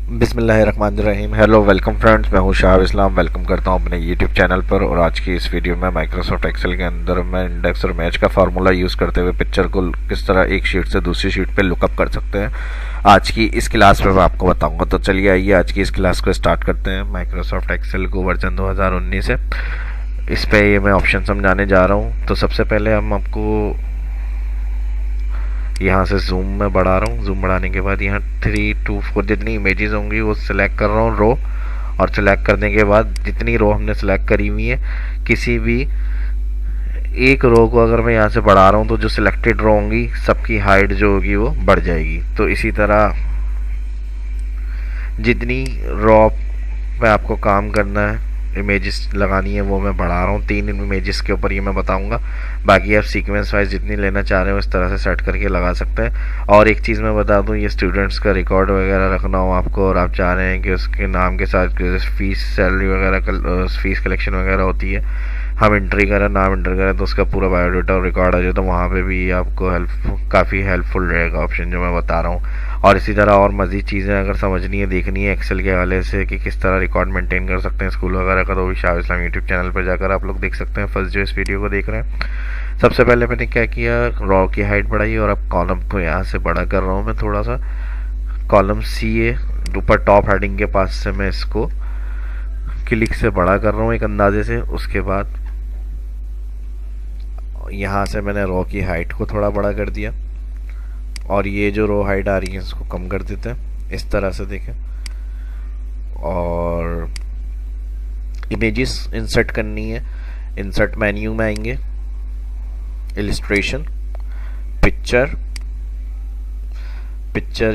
बिस्मिल्लाहिर्रहमानिर्रहीम। Hello, welcome friends, मैं हूं शाह इस्लाम। वेलकम करता हूं अपने यूट्यूब चैनल पर। और आज की इस वीडियो में माइक्रोसॉफ्ट एक्सेल के अंदर मैं इंडेक्स और मैच का फार्मूला यूज़ करते हुए पिक्चर को किस तरह एक शीट से दूसरी शीट पे लुकअप कर सकते हैं, आज की इस क्लास में मैं आपको बताऊंगा। तो चलिए आइए आज की इस क्लास को स्टार्ट करते हैं। माइक्रोसॉफ्ट एक्सेल को वर्जन 2019 है, इस पर ये मैं ऑप्शन समझाने जा रहा हूँ। तो सबसे पहले हम आपको यहाँ से जूम में बढ़ा रहा हूँ। जूम बढ़ाने के बाद यहाँ 3 2 4 जितनी इमेजेस होंगी वो सिलेक्ट कर रहा हूँ, रो। और सिलेक्ट करने के बाद जितनी रो हमने सिलेक्ट करी हुई है, किसी भी एक रो को अगर मैं यहाँ से बढ़ा रहा हूँ तो जो सिलेक्टेड रो होंगी सबकी हाइट जो होगी वो बढ़ जाएगी। तो इसी तरह जितनी रो पे आपको काम करना है, इमेजेस लगानी है, वो मैं बढ़ा रहा हूँ। 3 इमेजेस के ऊपर ये मैं बताऊंगा। बाकी आप सीक्वेंस वाइज जितनी लेना चाह रहे हो इस तरह से सेट करके लगा सकते हैं। और एक चीज़ मैं बता दूँ, ये स्टूडेंट्स का रिकॉर्ड वगैरह रखना हो आपको और आप चाह रहे हैं कि उसके नाम के साथ फीस, सैलरी वगैरह, फीस कलेक्शन वगैरह होती है, हम एंट्री करें, नाम एंटर करें तो उसका पूरा बायोडाटा और रिकॉर्ड आ जाए, तो वहाँ पे भी आपको काफ़ी हेल्पफुल रहेगा ऑप्शन जो मैं बता रहा हूँ। और इसी तरह और मज़ीद चीज़ें अगर समझनी है, देखनी है एक्सेल के हवाले से कि किस तरह रिकॉर्ड मेंटेन कर सकते हैं स्कूल वगैरह का, तो भी शाह इस्लाम यूट्यूब चैनल पर जाकर आप लोग देख सकते हैं। फर्स्ट जो इस वीडियो को देख रहे हैं, सबसे पहले मैंने क्या किया, रॉ की हाइट बढ़ाई और अब कॉलम को यहाँ से बड़ा कर रहा हूँ मैं थोड़ा सा। कॉलम सी ए ऊपर टॉप हेडिंग के पास से मैं इसको क्लिक से बड़ा कर रहा हूँ एक अंदाजे से। उसके बाद यहाँ से मैंने रो की हाइट को थोड़ा बड़ा कर दिया और ये जो रो हाइट आ रही है इसको कम कर देते हैं इस तरह से, देखें। और इमेजेस इंसर्ट करनी है, इंसर्ट मेन्यू में आएंगे, इलिस्ट्रेशन, पिक्चर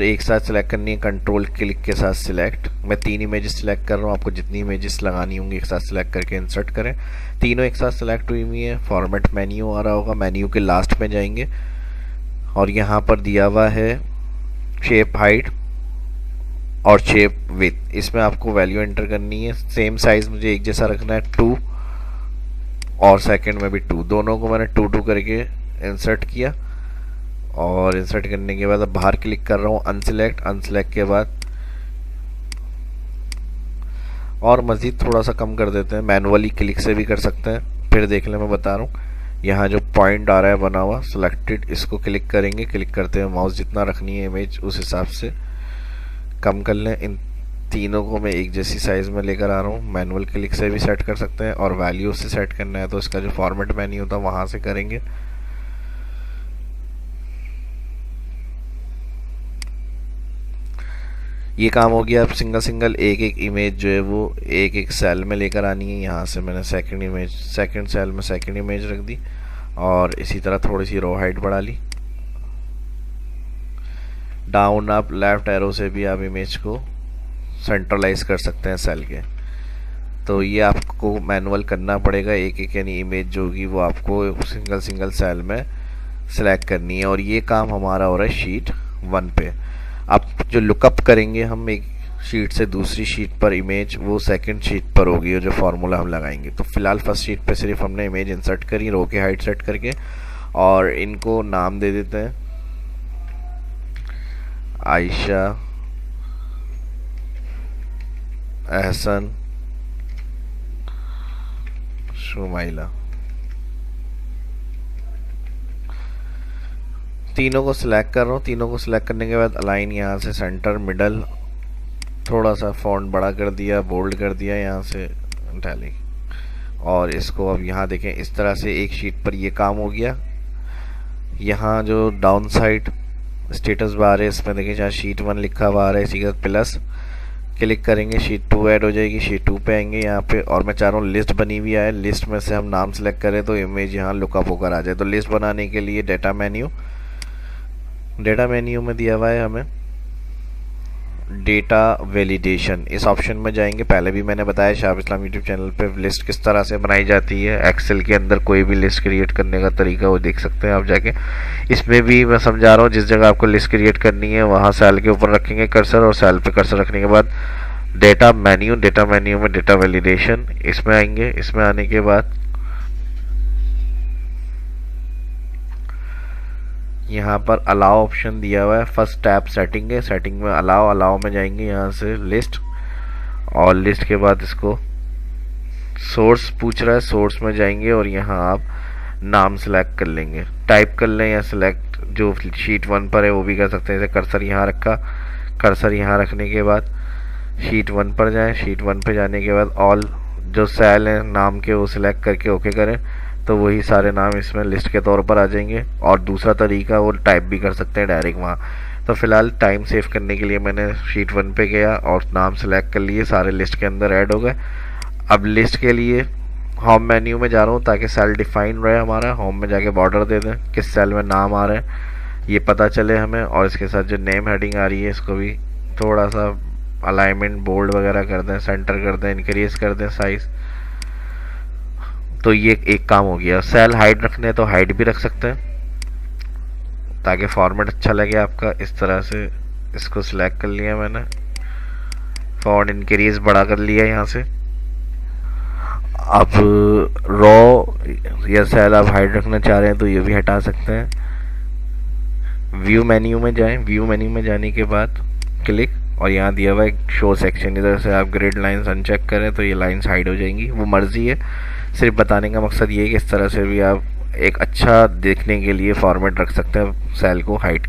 एक साथ सिलेक्ट करनी है, कंट्रोल क्लिक के साथ सिलेक्ट। मैं 3 इमेजेस सिलेक्ट कर रहा हूँ, आपको जितनी इमेजेस लगानी होंगी एक साथ सिलेक्ट करके इंसर्ट करें। तीनों एक साथ सिलेक्ट हुई हुई है। फॉर्मेट मेन्यू आ रहा होगा, मेन्यू के लास्ट में जाएंगे और यहाँ पर दिया हुआ है शेप हाइट और शेप विथ। इसमें आपको वैल्यू एंटर करनी है। सेम साइज मुझे एक जैसा रखना है, 2 और सेकंड में भी 2, दोनों को मैंने 2 2 करके इंसर्ट किया। और इंसर्ट करने के बाद अब बाहर क्लिक कर रहा हूँ, अनसिलेक्ट के बाद और मज़ीद थोड़ा सा कम कर देते हैं, मैनुअली क्लिक से भी कर सकते हैं। फिर देख लें, मैं बता रहा हूँ, यहाँ जो पॉइंट आ रहा है बना हुआ सिलेक्टेड, इसको क्लिक करेंगे। क्लिक करते हुए माउस जितना रखनी है इमेज उस हिसाब से कम कर लें। इन तीनों को मैं एक जैसी साइज़ में लेकर आ रहा हूँ। मैनुअल क्लिक से भी सेट कर सकते हैं और वैल्यू से सेट करना है तो इसका जो फॉर्मेट मेन्यू था वहाँ से करेंगे। ये काम हो गया। अब सिंगल एक इमेज जो है वो एक सेल में लेकर आनी है। यहाँ से मैंने सेकंड सेल में सेकंड इमेज रख दी और इसी तरह थोड़ी सी रो हाइट बढ़ा ली। डाउन अप लेफ्ट एरो से भी आप इमेज को सेंट्रलाइज कर सकते हैं सेल के। तो ये आपको मैनुअल करना पड़ेगा, एक यानी इमेज जो होगी वो आपको सिंगल सेल में सिलेक्ट करनी है। और ये काम हमारा हो रहा है शीट 1 पे। अब जो लुकअप करेंगे हम एक शीट से दूसरी शीट पर इमेज, वो सेकंड शीट पर होगी और जो फार्मूला हम लगाएंगे। तो फिलहाल फर्स्ट शीट पे सिर्फ हमने इमेज इंसर्ट करी रो की हाइट सेट करके और इनको नाम दे देते हैं आयशा, एहसन, शुमाइला। तीनों को सिलेक्ट कर रहा हूँ। तीनों को सिलेक्ट करने के बाद अलाइन यहाँ से सेंटर मिडल, थोड़ा सा फॉन्ट बड़ा कर दिया, बोल्ड कर दिया यहाँ से इटैलिक। और इसको अब यहाँ देखें, इस तरह से एक शीट पर ये काम हो गया। यहाँ जो डाउन साइड स्टेटस बार है इसमें देखें जहाँ शीट 1 लिखा हुआ आ रहा है, इसी के साथ प्लस क्लिक करेंगे, शीट 2 ऐड हो जाएगी। शीट 2 पे आएंगे यहाँ पे और मैं चाह रहा हूँ लिस्ट बनी हुई आए, लिस्ट में से हम नाम सेलेक्ट करें तो इमेज यहाँ लुकअप होकर आ जाए। तो लिस्ट बनाने के लिए डेटा मेन्यू में दिया हुआ है हमें डेटा वैलिडेशन, इस ऑप्शन में जाएंगे। पहले भी मैंने बताया शाह इस्लाम यूट्यूब चैनल पे लिस्ट किस तरह से बनाई जाती है, एक्सेल के अंदर कोई भी लिस्ट क्रिएट करने का तरीका वो देख सकते हैं आप जाके। इसमें भी मैं समझा रहा हूँ, जिस जगह आपको लिस्ट क्रिएट करनी है वहाँ सेल के ऊपर रखेंगे कर्सर और सेल पे कर्सर रखने के बाद डेटा मेन्यू में डेटा वैलिडेशन इसमें आएंगे। इसमें आने के बाद यहाँ पर अलाउ ऑप्शन दिया हुआ है, फर्स्ट टैब सेटिंग है, सेटिंग में अलाउ में जाएंगे, यहाँ से लिस्ट, और लिस्ट के बाद इसको सोर्स पूछ रहा है, सोर्स में जाएंगे और यहाँ आप नाम सेलेक्ट कर लेंगे, टाइप कर लें या सिलेक्ट जो शीट 1 पर है वो भी कर सकते हैं। जैसे कर्सर यहाँ रखा, कर्सर यहाँ रखने के बाद शीट 1 पर जाएं, शीट 1 पर जाने के बाद ऑल जो सेल हैं नाम के वो सिलेक्ट करके ओके करें, तो वही सारे नाम इसमें लिस्ट के तौर पर आ जाएंगे। और दूसरा तरीका वो टाइप भी कर सकते हैं डायरेक्ट वहाँ। तो फिलहाल टाइम सेव करने के लिए मैंने शीट 1 पे गया और नाम सेलेक्ट कर लिए, सारे लिस्ट के अंदर ऐड हो गए। अब लिस्ट के लिए होम मेन्यू में जा रहा हूँ ताकि सेल डिफाइन रहे हमारा। होम में जाके बॉर्डर दे दें, किस सेल में नाम आ रहे हैं ये पता चले हमें, और इसके साथ जो नेम हेडिंग आ रही है इसको भी थोड़ा सा अलाइनमेंट बोल्ड वगैरह कर दें, सेंटर कर दें, इंक्रीज कर दें साइज। तो ये एक काम हो गया। सेल हाइड रखने तो हाइड भी रख सकते हैं ताकि फॉर्मेट अच्छा लगे आपका। इस तरह से इसको सिलेक्ट कर लिया मैंने, फॉन्ट इंक्रीज बड़ा कर लिया यहाँ से। अब रॉ या सेल आप हाइड रखना चाह रहे हैं तो ये भी हटा सकते हैं। व्यू मेन्यू में जाएं, व्यू मेन्यू में जाने के बाद क्लिक, और यहाँ दिया हुआ है शो सेक्शन, इधर से आप ग्रिड लाइंस अनचेक करें तो ये लाइंस हाइड हो जाएंगी। वो मर्जी है, सिर्फ बताने का मकसद ये है कि इस तरह से भी आप एक अच्छा देखने के लिए फॉर्मेट रख सकते हैं सेल को हाइड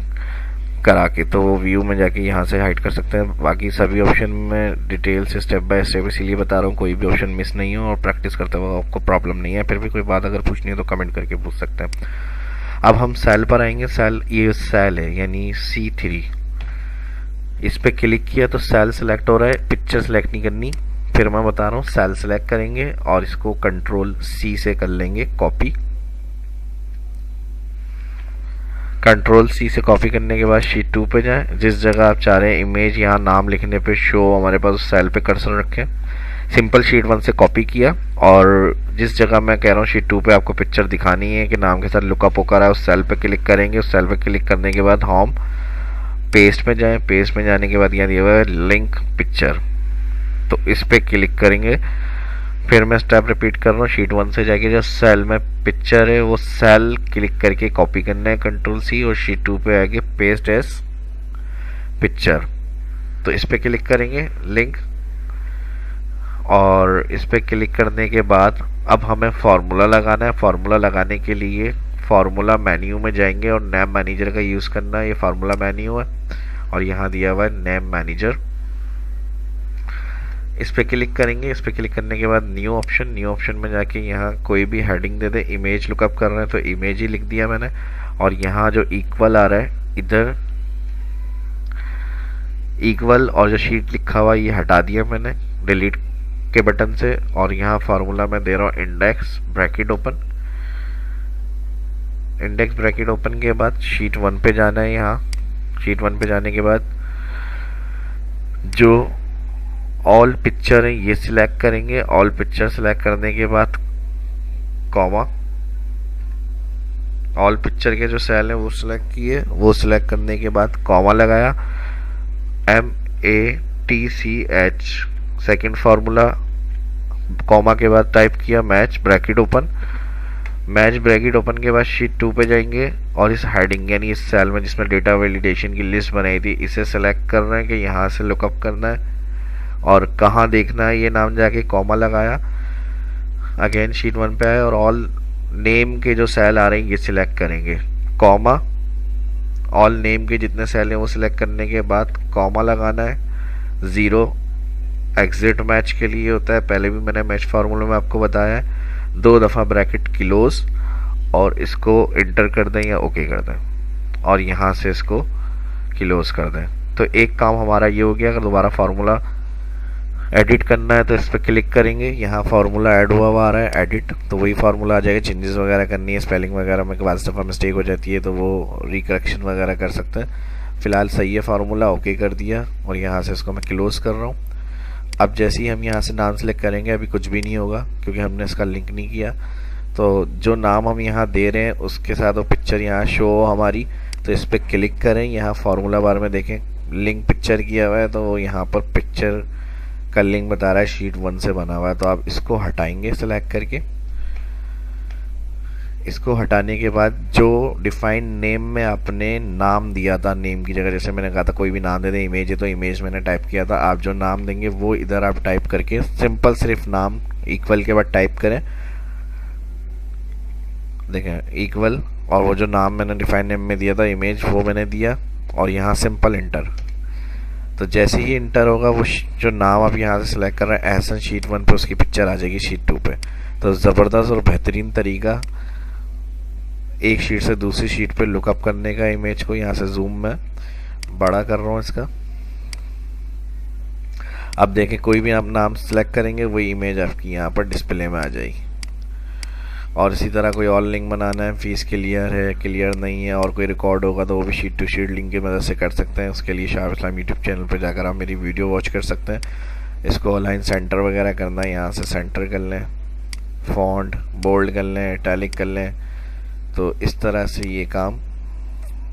करा के। तो वो व्यू में जाके यहाँ से हाइड कर सकते हैं। बाकी सभी ऑप्शन में डिटेल से स्टेप बाय स्टेप इसलिए बता रहा हूँ कोई भी ऑप्शन मिस नहीं हो और प्रैक्टिस करते हुए आपको प्रॉब्लम नहीं है। फिर भी कोई बात अगर पूछनी है तो कमेंट करके पूछ सकते हैं। अब हम सेल पर आएंगे। सेल, ये सेल है यानी C3, इस पर क्लिक किया तो सेल सेलेक्ट हो रहा है, पिक्चर सेलेक्ट नहीं करनी। फिर मैं बता रहा हूँ, सेल सेलेक्ट करेंगे और इसको Ctrl+C से कर लेंगे कॉपी। Ctrl+C से कॉपी करने के बाद शीट 2 पे जाएं, जिस जगह आप चाह रहे हैं इमेज, यहाँ नाम लिखने पे शो हमारे पास उस सेल पे कर्सर रखें। सिंपल शीट 1 से कॉपी किया और जिस जगह मैं कह रहा हूँ शीट 2 पे आपको पिक्चर दिखानी है कि नाम के साथ लुकअप होकर है, उस सेल पे क्लिक करेंगे। उस सेल पे क्लिक करने के बाद होम, पेस्ट में जाएं, पेस्ट में जाने के बाद यहाँ दिया हुआ है लिंक पिक्चर, तो इस पे क्लिक करेंगे। फिर मैं स्टेप रिपीट कर रहा हूँ, शीट 1 से जाके जो सेल में पिक्चर है वो सेल क्लिक करके कॉपी करना है Ctrl+C, और शीट 2 पे आके पेस्ट एज पिक्चर, तो इस पे क्लिक करेंगे लिंक। और इस पे क्लिक करने के बाद अब हमें फार्मूला लगाना है। फार्मूला लगाने के लिए फार्मूला मेन्यू में जाएंगे और नेम मैनेजर का यूज़ करना है। ये फार्मूला मेन्यू है और यहाँ दिया हुआ है नेम मैनेजर, इस पे क्लिक करेंगे। इस पे क्लिक करने के बाद न्यू ऑप्शन में जाके यहाँ कोई भी हेडिंग दे दे। इमेज लुकअप कर रहे हैं तो इमेज ही लिख दिया मैंने, और यहाँ जो इक्वल आ रहा है इधर इक्वल, और जो शीट लिखा हुआ ये हटा दिया मैंने डिलीट के बटन से। और यहाँ फार्मूला में दे रहा हूँ index bracket open. Index bracket open के बाद शीट 1 पे जाना है। यहाँ शीट 1 पे जाने के बाद जो ऑल पिक्चर है ये सिलेक्ट करेंगे। ऑल पिक्चर सिलेक्ट करने के बाद कॉमा, ऑल पिक्चर के जो सेल है वो सिलेक्ट किए, वो सिलेक्ट करने के बाद कॉमा लगाया, MATCH, सेकंड फार्मूला, कॉमा के बाद टाइप किया match bracket open. Match bracket open के बाद शीट 2 पे जाएंगे और इस हेडिंग यानी इस सेल में जिसमें डेटा वैलिडेशन की लिस्ट बनाई थी इसे सेलेक्ट कर रहे हैं कि यहाँ से लुकअप करना है और कहाँ देखना है ये नाम, जाके कॉमा लगाया। अगेन शीट 1 पे आए और ऑल नेम के जो सेल आ रहे हैं ये सिलेक्ट करेंगे, कॉमा, ऑल नेम के जितने सेल हैं वो सिलेक्ट करने के बाद कॉमा लगाना है। 0 एग्जिट मैच के लिए होता है, पहले भी मैंने मैच फार्मूला में आपको बताया है। 2 दफ़ा ब्रैकेट क्लोज और इसको इंटर कर दें या ओके कर दें और यहाँ से इसको क्लोज कर दें। तो एक काम हमारा ये हो गया। अगर दोबारा फार्मूला एडिट करना है तो इस पर क्लिक करेंगे, यहाँ फार्मूला ऐड हुआ आ रहा है एडिट, तो वही फार्मूला आ जाएगा। चेंजेस वगैरह करनी है, स्पेलिंग वगैरह में बाद दफ़ा मिस्टेक हो जाती है तो वो रिकरेक्शन वगैरह कर सकते हैं। फिलहाल सही है फार्मूला, ओके कर दिया और यहाँ से इसको मैं क्लोज कर रहा हूँ। अब जैसे ही हम यहाँ से नाम सेलेक्ट करेंगे अभी कुछ भी नहीं होगा क्योंकि हमने इसका लिंक नहीं किया। तो जो नाम हम यहाँ दे रहे हैं उसके साथ वो पिक्चर यहाँ शो हो हमारी, तो इस पर क्लिक करें। यहाँ फार्मूला बार में देखें लिंक पिक्चर किया हुआ है तो वो यहाँ पर पिक्चर का लिंक बता रहा है शीट 1 से बना हुआ है, तो आप इसको हटाएंगे सेलेक्ट करके। इसको हटाने के बाद जो डिफाइन नेम में आपने नाम दिया था, नेम की जगह जैसे मैंने कहा था कोई भी नाम दे दें, इमेज है तो इमेज मैंने टाइप किया था, आप जो नाम देंगे वो इधर आप टाइप करके सिंपल सिर्फ नाम इक्वल के बाद टाइप करें, देखें इक्वल, और वो जो नाम मैंने डिफाइन नेम में दिया था इमेज वो मैंने दिया, और यहाँ सिंपल इंटर। तो जैसे ही इंटर होगा वो जो नाम आप यहाँ से सिलेक्ट कर रहे हैं एहसन शीट 1 पे, उसकी पिक्चर आ जाएगी शीट 2 पे। तो ज़बरदस्त और बेहतरीन तरीका एक शीट से दूसरी शीट पे लुकअप करने का इमेज को। यहाँ से जूम में बड़ा कर रहा हूँ इसका। अब देखें कोई भी आप नाम सेलेक्ट करेंगे वही इमेज आपकी यहाँ पर डिस्प्ले में आ जाएगी। और इसी तरह कोई और लिंक बनाना है, फीस क्लियर है क्लियर नहीं है, और कोई रिकॉर्ड होगा तो वो भी शीट टू शीट लिंक की मदद से कर सकते हैं। उसके लिए शाह इस्लाम यूट्यूब चैनल पर जाकर आप मेरी वीडियो वॉच कर सकते हैं। इसको अलाइन सेंटर वगैरह करना है, यहाँ से सेंटर कर लें, फॉन्ट बोल्ड कर लें, इटैलिक कर लें। तो इस तरह से ये काम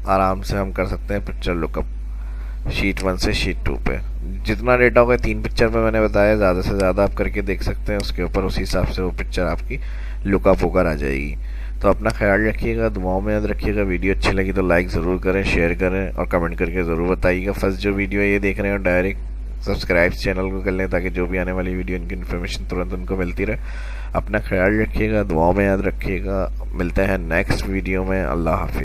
आराम से हम कर सकते हैं पिक्चर लुकअप शीट 1 से शीट 2 पे। जितना डेटा होगा 3 पिक्चर पे मैंने बताया, ज़्यादा से ज़्यादा आप करके देख सकते हैं उसके ऊपर, उसी हिसाब से वो पिक्चर आपकी लुकअप होकर आ जाएगी। तो अपना ख्याल रखिएगा, दुआओं में याद रखिएगा। वीडियो अच्छी लगी तो लाइक ज़रूर करें, शेयर करें और कमेंट करके ज़रूर बताइएगा। फर्स्ट जो वीडियो ये देख रहे हैं डायरेक्ट सब्सक्राइब चैनल को कर लें ताकि जो भी आने वाली वीडियो इनकी इन्फॉर्मेशन तुरंत उनको मिलती रहे। अपना ख्याल रखिएगा, दुआओं में याद रखिएगा। मिलते हैं नेक्स्ट वीडियो में। अल्लाह हाफिज़।